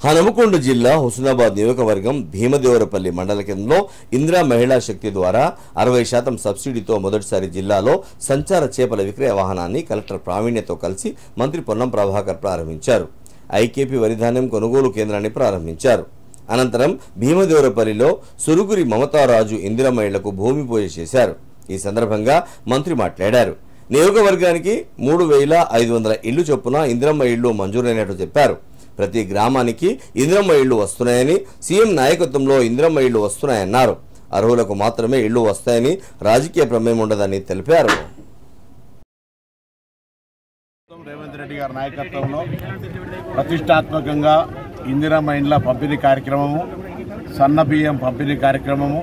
హనుమకొండ జిల్లా హుస్నాబాద్ నియోజకవర్గం భీమదేవరపల్లి మండల కేంద్రంలో ఇందిరా మహిళా శక్తి ద్వారా 60% సబ్సిడీతో మొదటిసారి జిల్లాలో సంచార చేపల విక్రయ వాహనాన్ని కలెక్టర్ ప్రావీణ్యతో కలిసి మంత్రి పొన్నం ప్రభాకర్ ప్రారంభించారు. ఐకేపీ వరిధాన్యం కొనుగోలు కేంద్రాన్ని ప్రారంభించారు. అనంతరం భీమదేవరపల్లిలో సురుగురి మమతారాజు ఇందిరా మహిళలకు భూమి పూజ చేశారు. ఈ సందర్భంగా మంత్రి మాట్లాడారు. నియోజకవర్గానికి 3500 ఇళ్లు చొప్పున ఇందిరమ్మ ఇళ్లు మంజూరైనట్లు చెప్పారు. ప్రతి గ్రామానికి ఇందిరమ్మ ఇళ్లు వస్తున్నాయని, సీఎం నాయకత్వంలో ఇందిరమ్మ ఇళ్లు వస్తున్నాయన్నారు. అర్హులకు మాత్రమే ఇళ్లు వస్తాయని, రాజకీయ ప్రమేయం ఉండదని తెలిపారు. రేవంత్ రెడ్డి గారి నాయకత్వంలో ప్రతిష్టాత్మకంగా ఇందిరమ్మ ఇండ్ల పంపిణీ కార్యక్రమము, సన్న బియ్యం పంపిణీ కార్యక్రమము,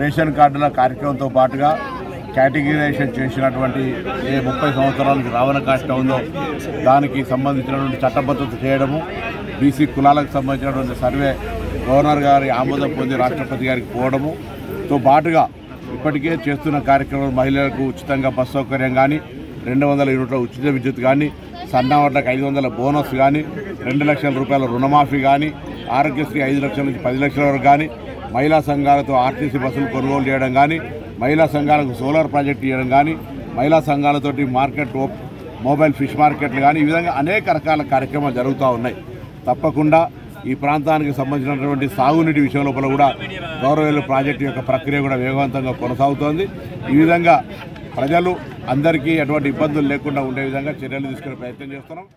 రేషన్ కార్డుల కార్యక్రమంతో పాటుగా కేటగిరైజేషన్ చేసినటువంటి ఏ 30 సంవత్సరాలకు రావణ కాష్ట ఉందో దానికి సంబంధించినటువంటి చట్టబద్ధత చేయడము, బీసీ కులాలకు సంబంధించినటువంటి సర్వే గవర్నర్ గారి ఆమోదం పొంది రాష్ట్రపతి గారికి పోవడముతో పాటుగా ఇప్పటికే చేస్తున్న కార్యక్రమం మహిళలకు ఉచితంగా బస్ సౌకర్యం కానీ, 200 యూనిట్ల ఉచిత విద్యుత్ కానీ, సన్నవాట్లకు 500 బోనస్ కానీ, 2 లక్షల రూపాయల రుణమాఫీ కానీ, ఆరోగ్యశ్రీ 5 లక్షల నుంచి 10 లక్షల వరకు కానీ, మహిళా సంఘాలతో ఆర్టీసీ బస్సులు కొనుగోలు చేయడం కానీ, మహిళా సంఘాలకు సోలార్ ప్రాజెక్టు చేయడం కానీ, మహిళా సంఘాలతోటి మార్కెట్ మొబైల్ ఫిష్ మార్కెట్లు కానీ, ఈ విధంగా అనేక రకాల కార్యక్రమాలు జరుగుతూ ఉన్నాయి. తప్పకుండా ఈ ప్రాంతానికి సంబంధించినటువంటి సాగునీటి విషయం లోపల కూడా గౌరవేలు ప్రాజెక్టు యొక్క ప్రక్రియ కూడా వేగవంతంగా కొనసాగుతోంది. ఈ విధంగా ప్రజలు అందరికీ ఎటువంటి ఇబ్బందులు లేకుండా ఉండే విధంగా చర్యలు తీసుకునే ప్రయత్నం చేస్తున్నాం.